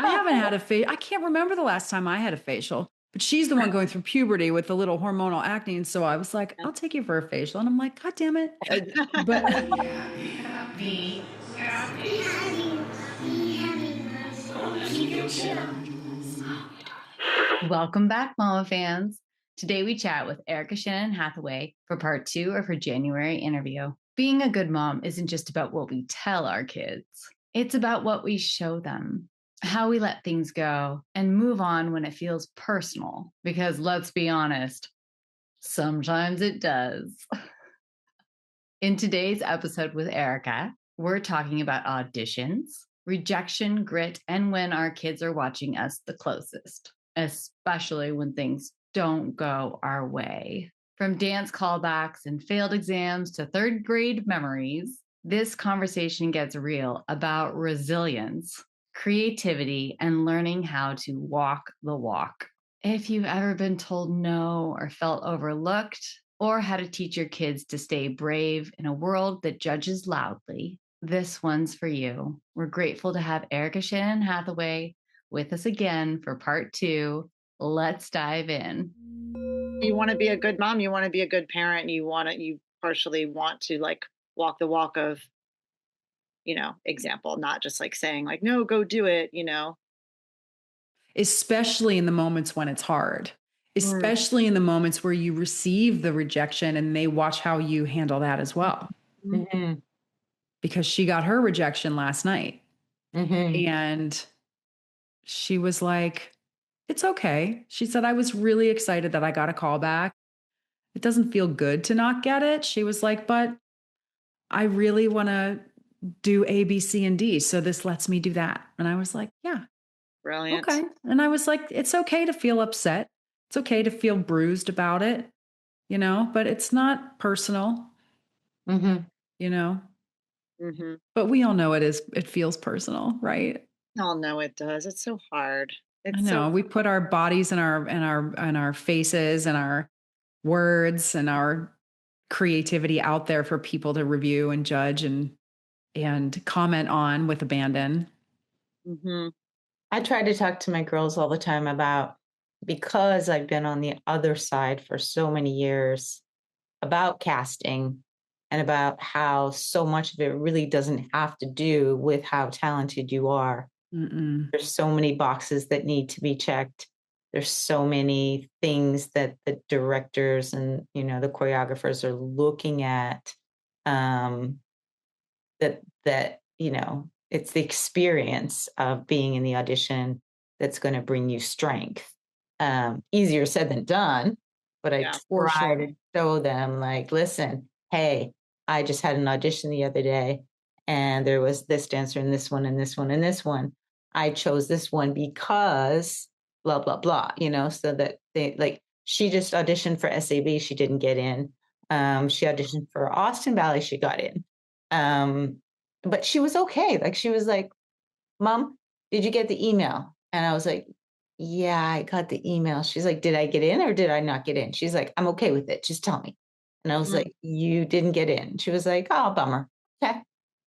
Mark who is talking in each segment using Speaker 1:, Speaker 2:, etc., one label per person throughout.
Speaker 1: I haven't had a facial. I can't remember the last time I had a facial, but she's the one going through puberty with the little hormonal acne. And so I was like, I'll take you for a facial. And I'm like, God damn it. But
Speaker 2: welcome back, Mama fans. Today we chat with Erika Shannon Hathaway for part 2 of her January interview. Being a good mom isn't just about what we tell our kids. It's about what we show them, how we let things go and move on when it feels personal. Because let's be honest, sometimes it does. In today's episode with Erika, we're talking about auditions, rejection, grit, and when our kids are watching us the closest, especially when things don't go our way. From dance callbacks and failed exams to third grade memories, this conversation gets real about resilience, creativity, and learning how to walk the walk. If you've ever been told no or felt overlooked, or how to teach your kids to stay brave in a world that judges loudly, this one's for you. We're grateful to have Erika Shannon Hathaway with us again for part 2. Let's dive in.
Speaker 3: You want to be a good mom, you want to be a good parent, you partially want to like walk the walk of, example, not just like saying like, no, go do it,
Speaker 1: especially in the moments when it's hard, especially in the moments where you receive the rejection and they watch how you handle that as well.
Speaker 4: Mm-hmm.
Speaker 1: Because she got her rejection last night.
Speaker 4: Mm-hmm.
Speaker 1: And she was like, it's okay. She said, I was really excited that I got a call back. It doesn't feel good to not get it. She was like, but I really want to do A, B, C, and D. So this lets me do that. And I was like, yeah.
Speaker 3: Brilliant.
Speaker 1: Okay. And I was like, it's okay to feel upset. It's okay to feel bruised about it, but it's not personal, But we all know it feels personal, right?
Speaker 3: Oh no, it does. It's so hard.
Speaker 1: I know. We put our bodies and our faces and our words and our creativity out there for people to review and judge and comment on with abandon.
Speaker 3: Mm-hmm.
Speaker 4: I try to talk to my girls all the time about, because I've been on the other side for so many years, about casting and about how so much of it really doesn't have to do with how talented you are.
Speaker 1: Mm-mm.
Speaker 4: There's so many boxes that need to be checked. There's so many things that the directors and, the choreographers are looking at, that it's the experience of being in the audition that's going to bring you strength. Easier said than done, but I try to show them like, listen, hey, I just had an audition the other day and there was this dancer and this one and this one and this one. I chose this one because blah, blah, blah, so that they like, she just auditioned for SAB. She didn't get in. She auditioned for Austin Ballet. She got in. But she was okay. Like, she was like, Mom, did you get the email? And I was like, yeah, I got the email. She's like, did I get in or did I not get in? She's like, I'm okay with it. Just tell me. And I was like, you didn't get in. She was like, oh, bummer. Okay.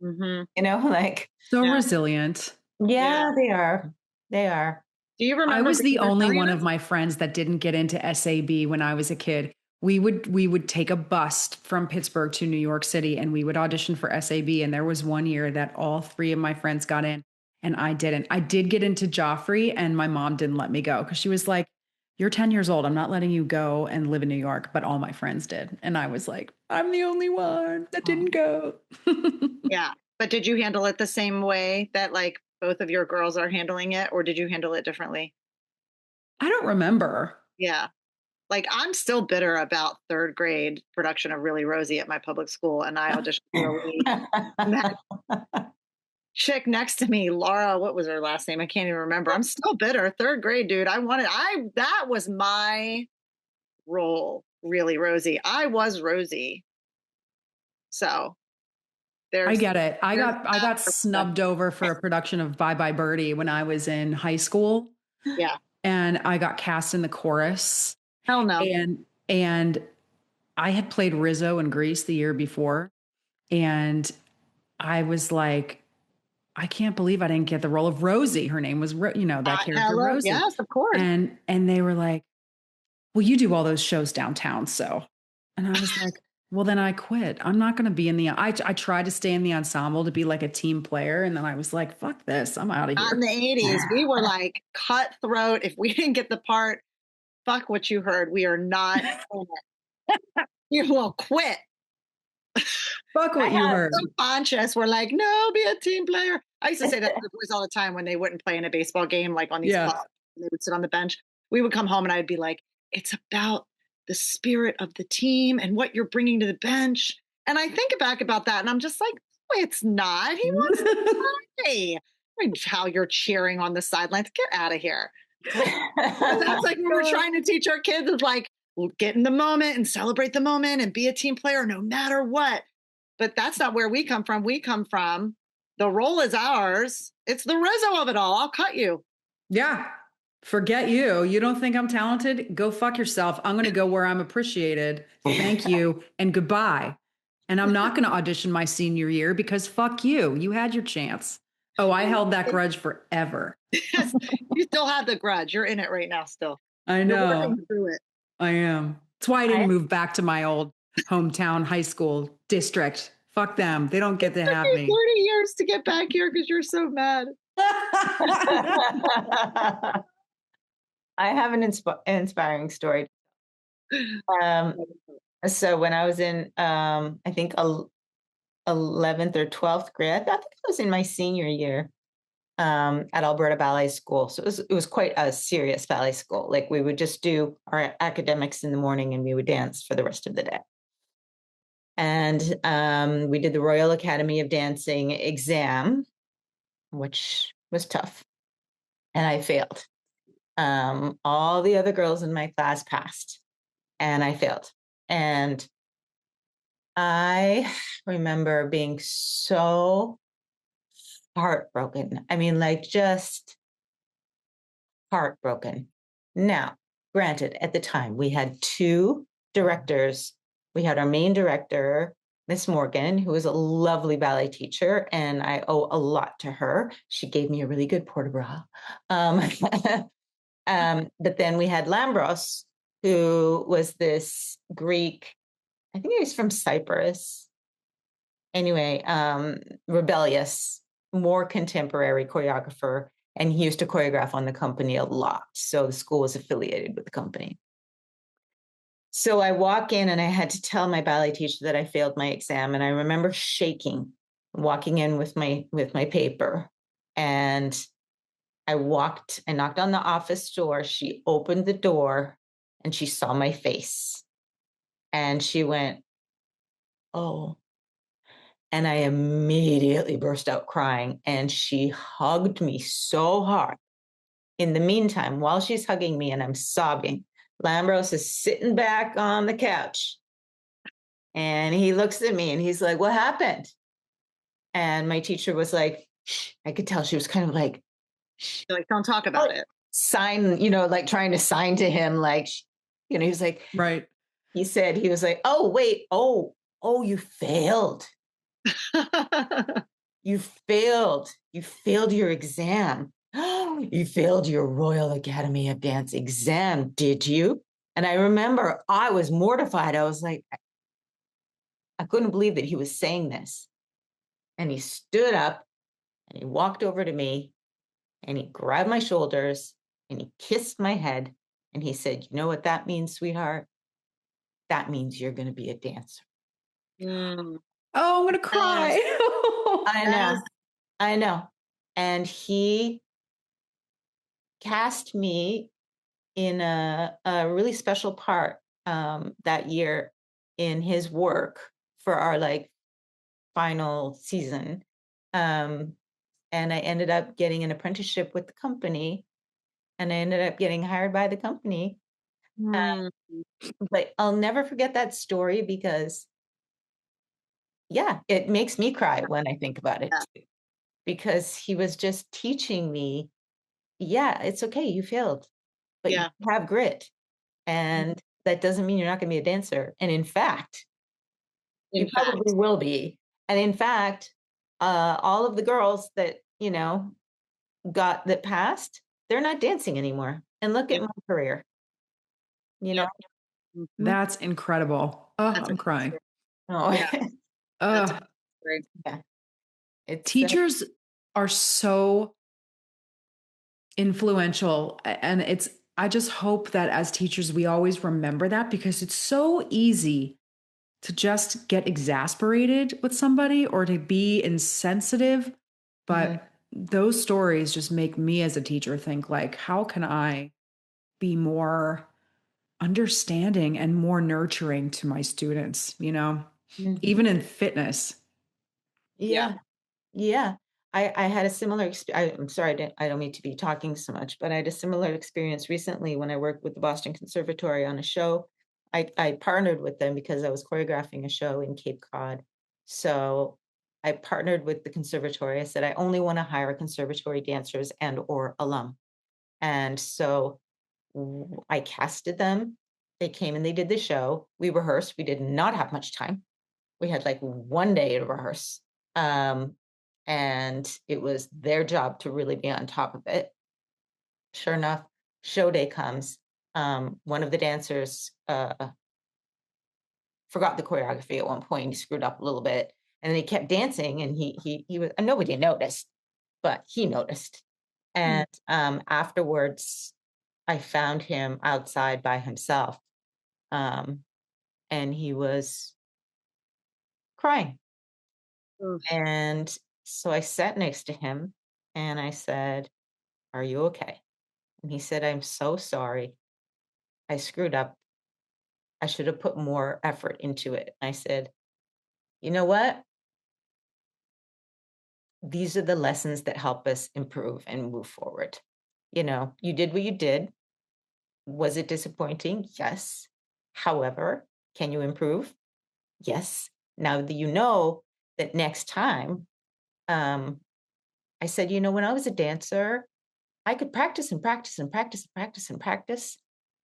Speaker 4: Like.
Speaker 1: So resilient.
Speaker 4: Yeah, they are. They are.
Speaker 3: Do you remember?
Speaker 1: I was the only one of my friends that didn't get into SAB when I was a kid. We would take a bus from Pittsburgh to New York City and we would audition for SAB. And there was one year that all 3 of my friends got in and I didn't. I did get into Joffrey and my mom didn't let me go because she was like, you're 10 years old. I'm not letting you go and live in New York. But all my friends did. And I was like, I'm the only one that didn't go.
Speaker 3: Yeah. But did you handle it the same way that like both of your girls are handling it, or did you handle it differently?
Speaker 1: I don't remember.
Speaker 3: Yeah. Like, I'm still bitter about third grade production of Really Rosie at my public school. And I auditioned for a lead. And that chick next to me, Laura, what was her last name? I can't even remember. I'm still bitter. Third grade, dude. That was my role, Really Rosie. I was Rosie. So
Speaker 1: I get it. I got snubbed over for a production of Bye Bye Birdie when I was in high school.
Speaker 3: Yeah.
Speaker 1: And I got cast in the chorus.
Speaker 3: Hell no.
Speaker 1: And I had played Rizzo in Grease the year before. And I was like, I can't believe I didn't get the role of Rosie. Her name was, that character
Speaker 3: Hello.
Speaker 1: Rosie.
Speaker 3: Yes, of course.
Speaker 1: And they were like, well, you do all those shows downtown. So, and I was like, well, then I quit. I'm not going to be in I tried to stay in the ensemble to be like a team player. And then I was like, fuck this. I'm out of here.
Speaker 3: In the 80s, we were like cutthroat. If we didn't get the part, fuck what you heard. We are not in it. You will quit.
Speaker 1: Fuck what you heard.
Speaker 3: So conscious. We're like, no, be a team player. I used to say that to the boys all the time when they wouldn't play in a baseball game, like on these clubs, and they would sit on the bench. We would come home and I'd be like, it's about the spirit of the team and what you're bringing to the bench. And I think back about that and I'm just like, no, it's not. He wants to play. How you're cheering on the sidelines. Get out of here. That's like what we're trying to teach our kids is like, get in the moment and celebrate the moment and be a team player no matter what. But that's not where we come from. We come from the role is ours. It's the Rizzo of it all. I'll cut you.
Speaker 1: Yeah. Forget you. You don't think I'm talented? Go fuck yourself. I'm going to go where I'm appreciated. Thank you and goodbye. And I'm not going to audition my senior year because fuck you. You had your chance. Oh, I held that grudge forever.
Speaker 3: Yes, you still have the grudge. You're in it right now still.
Speaker 1: I know.
Speaker 3: You're working through it.
Speaker 1: I am. That's why I didn't move back to my old hometown high school district. Fuck them. They don't get to have me.
Speaker 3: 30 years to get back here because you're so mad.
Speaker 4: I have an inspiring story. So when I was in, I think 11th or 12th grade, I think I was in my senior year at Alberta Ballet School. So it was quite a serious ballet school. Like we would just do our academics in the morning and we would dance for the rest of the day. And we did the Royal Academy of Dancing exam, which was tough. And I failed. All the other girls in my class passed and I failed. And I remember being so heartbroken. I mean, like just heartbroken. Now, granted, at the time we had two directors. We had our main director, Miss Morgan, who was a lovely ballet teacher, and I owe a lot to her. She gave me a really good port de bras. But then we had Lambros, who was this Greek, I think he was from Cyprus. Anyway, rebellious, more contemporary choreographer, and he used to choreograph on the company a lot. So the school was affiliated with the company. So I walk in and I had to tell my ballet teacher that I failed my exam. And I remember shaking, walking in with my paper. And I knocked on the office door. She opened the door and she saw my face. And she went, oh. And I immediately burst out crying. And she hugged me so hard. In the meantime, while she's hugging me and I'm sobbing, Lambros is sitting back on the couch and he looks at me and he's like, what happened? And my teacher was like, shh. I could tell she was kind of like, shh.
Speaker 3: Like, don't talk about it.
Speaker 4: Sign, like trying to sign to him. Like, he was like,
Speaker 1: right.
Speaker 4: He was like, oh, wait. Oh, you failed. You failed. You failed your exam. You failed your Royal Academy of Dance exam, did you? And I remember I was mortified. I was like, I couldn't believe that he was saying this. And he stood up and he walked over to me and he grabbed my shoulders and he kissed my head. And he said, you know what that means, sweetheart? That means you're going to be a dancer.
Speaker 3: Mm.
Speaker 1: Oh, I'm going to cry.
Speaker 4: I know. And he cast me in a really special part that year in his work for our final season. And I ended up getting an apprenticeship with the company and I ended up getting hired by the company. But I'll never forget that story because it makes me cry when I think about it too, because he was just teaching me, it's okay. You failed, but you have grit. And that doesn't mean you're not going to be a dancer. And in fact, you probably will be. And in fact, all of the girls that got that passed, they're not dancing anymore. And look at my career,
Speaker 3: Yep. Mm-hmm.
Speaker 1: That's incredible. Oh, I'm crying.
Speaker 4: Oh,
Speaker 3: yeah. That's great.
Speaker 4: Yeah.
Speaker 1: Teachers are so influential, and I just hope that as teachers we always remember that, because it's so easy to just get exasperated with somebody or to be insensitive, but those stories just make me as a teacher think, like, how can I be more understanding and more nurturing to my students, even in fitness.
Speaker 4: Yeah. I had a similar experience. I'm sorry, I don't mean to be talking so much, but I had a similar experience recently when I worked with the Boston Conservatory on a show. I partnered with them because I was choreographing a show in Cape Cod. So I partnered with the conservatory. I said, I only want to hire conservatory dancers and or alum. And so I casted them. They came and they did the show. We rehearsed. We did not have much time. We had like one day to rehearse. And it was their job to really be on top of it. Sure enough, show day comes. One of the dancers forgot the choreography at one point. He screwed up a little bit, and then he kept dancing. And he was, and nobody noticed, but he noticed. And afterwards, I found him outside by himself, and he was crying. And so I sat next to him and I said, "Are you okay?" And he said, "I'm so sorry. I screwed up. I should have put more effort into it." I said, "You know what? These are the lessons that help us improve and move forward. You did what you did. Was it disappointing? Yes. However, can you improve? Yes. Now that you know that next time," I said, when I was a dancer, I could practice and practice and practice and practice and practice.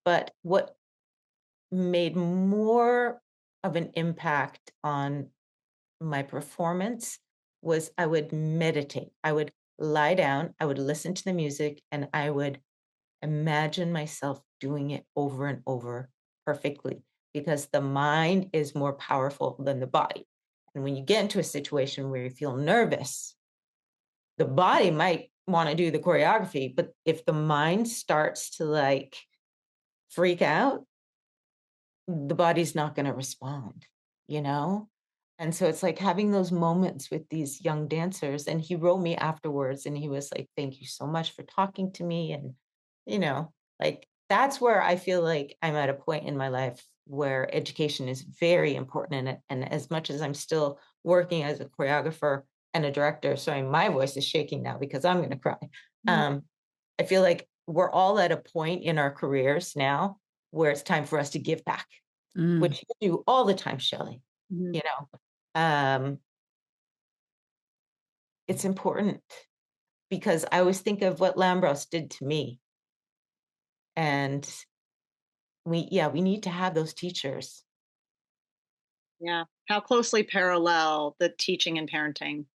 Speaker 4: But what made more of an impact on my performance was I would meditate. I would lie down, I would listen to the music, and I would imagine myself doing it over and over perfectly, because the mind is more powerful than the body. And when you get into a situation where you feel nervous, the body might want to do the choreography, but if the mind starts to like freak out, the body's not going to respond, you know? And so it's like having those moments with these young dancers. And he wrote me afterwards and he was like, "Thank you so much for talking to me." And, like that's where I feel like I'm at a point in my life where education is very important in it. And as much as I'm still working as a choreographer and a director, sorry, my voice is shaking now because I'm going to cry. I feel like we're all at a point in our careers now where it's time for us to give back, which you do all the time, Shelly. It's important because I always think of what Lambros did to me. And we need to have those teachers.
Speaker 3: Yeah. How closely parallel the teaching and parenting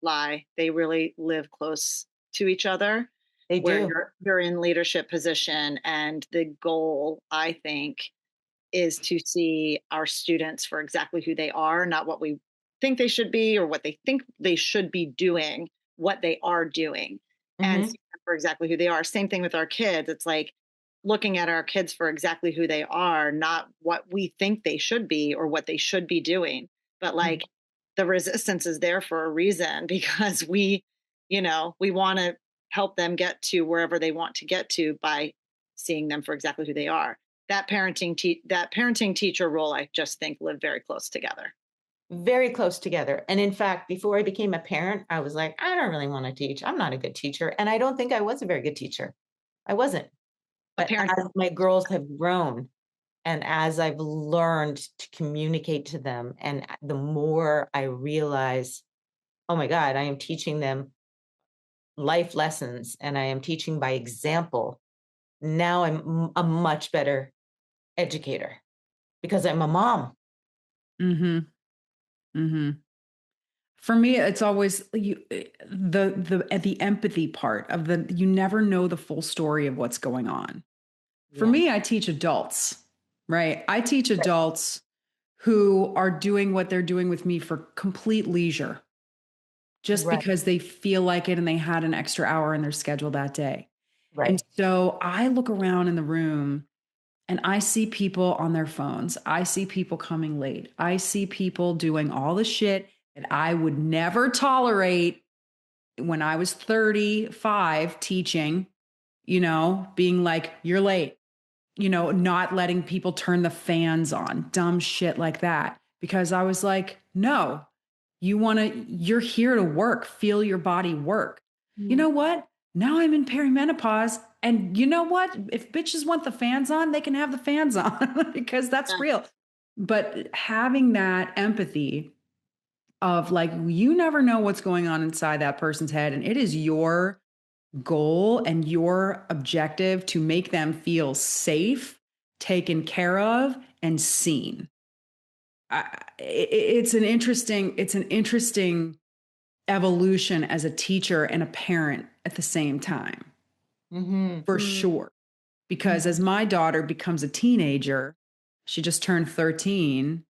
Speaker 3: lie. They really live close to each other.
Speaker 4: They
Speaker 3: where
Speaker 4: do.
Speaker 3: you're in leadership position, and the goal, I think, is to see our students for exactly who they are, not what we think they should be or what they think they should be doing, what they are doing, and see them for exactly who they are. Same thing with our kids. It's like looking at our kids for exactly who they are, not what we think they should be or what they should be doing. But like the resistance is there for a reason, because we want to help them get to wherever they want to get to by seeing them for exactly who they are. That parenting teacher role, I just think, live very close together.
Speaker 4: Very close together. And in fact, before I became a parent, I was like, I don't really want to teach. I'm not a good teacher. And I don't think I was a very good teacher. I wasn't. But as my girls have grown and as I've learned to communicate to them, and the more I realize, oh my God, I am teaching them life lessons and I am teaching by example. Now I'm a much better educator because I'm a mom.
Speaker 1: For me, it's always the empathy part of you never know the full story of what's going on. For me, I teach adults, right? I teach adults who are doing what they're doing with me for complete leisure, just because they feel like it and they had an extra hour in their schedule that day. Right. And so I look around in the room and I see people on their phones. I see people coming late. I see people doing all the shit that I would never tolerate when I was 35 teaching, being like, you're late, not letting people turn the fans on, dumb shit like that. Because I was like, no, you're here to work, feel your body work. You know what? Now I'm in perimenopause. And you know what? If bitches want the fans on, they can have the fans on because that's real. But having that empathy of like, you never know what's going on inside that person's head. And it is your goal and your objective to make them feel safe, taken care of, and seen. It's an interesting evolution as a teacher and a parent at the same time, for sure. Because as my daughter becomes a teenager, she just turned 13.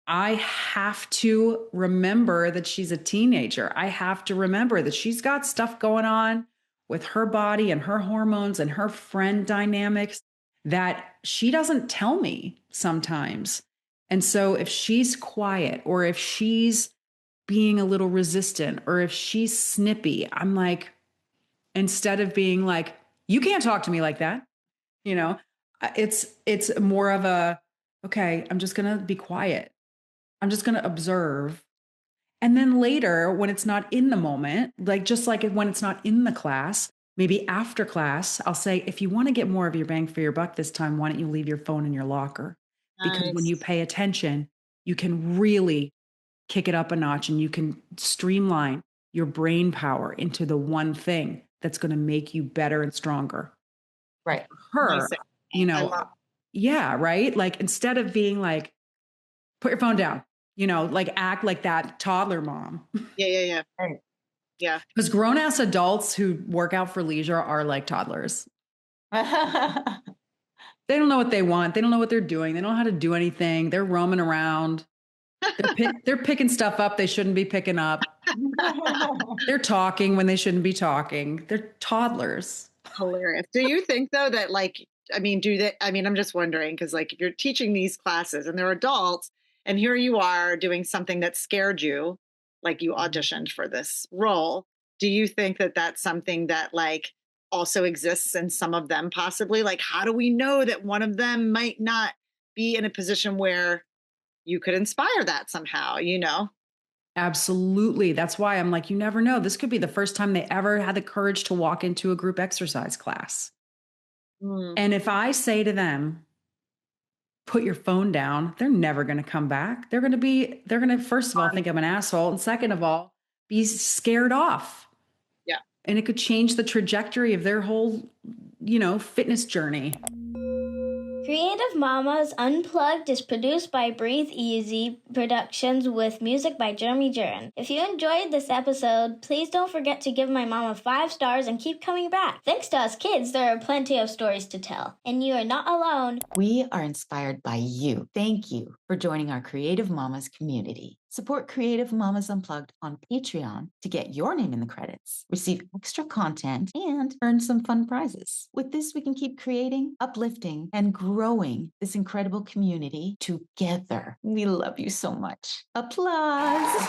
Speaker 1: I have to remember that she's a teenager. I have to remember that she's got stuff going on with her body and her hormones and her friend dynamics that she doesn't tell me sometimes. And so if she's quiet or if she's being a little resistant or if she's snippy, I'm like, instead of being like, you can't talk to me like that, it's more of a, okay, I'm just going to be quiet. I'm just going to observe. And then later, when it's not in the moment, just like when it's not in the class, maybe after class, I'll say, if you want to get more of your bang for your buck this time, why don't you leave your phone in your locker? Because when you pay attention, you can really kick it up a notch and you can streamline your brain power into the one thing that's going to make you better and stronger.
Speaker 4: Right.
Speaker 1: Her, yeah, right? Like instead of being like, put your phone down, like act like that toddler mom.
Speaker 3: Yeah.
Speaker 4: Right.
Speaker 3: Yeah.
Speaker 1: Because grown ass adults who work out for leisure are like toddlers. They don't know what they want. They don't know what they're doing. They don't know how to do anything. They're roaming around. They're picking stuff up they shouldn't be picking up. They're talking when they shouldn't be talking. They're toddlers.
Speaker 3: Hilarious. Do you think though that I'm just wondering, because like if you're teaching these classes and they're adults and here you are doing something that scared you, like you auditioned for this role, do you think that that's something that like also exists in some of them possibly? Like, how do we know that one of them might not be in a position where you could inspire that somehow,
Speaker 1: Absolutely. That's why I'm like, you never know. This could be the first time they ever had the courage to walk into a group exercise class. And if I say to them, put your phone down, they're never going to come back. They're going to, first of all, think I'm an asshole. And second of all, be scared off.
Speaker 3: Yeah.
Speaker 1: And it could change the trajectory of their whole, fitness journey.
Speaker 5: Creative Mamas Unplugged is produced by Breatheasy Productions with music by Jeremy Jurin. If you enjoyed this episode, please don't forget to give my mama 5 stars and keep coming back. Thanks to us kids, there are plenty of stories to tell. And you are not alone.
Speaker 4: We are inspired by you. Thank you for joining our Creative Mamas community. Support Creative Mamas Unplugged on Patreon to get your name in the credits, receive extra content, and earn some fun prizes. With this, we can keep creating, uplifting, and growing this incredible community together. We love you so much. Applause.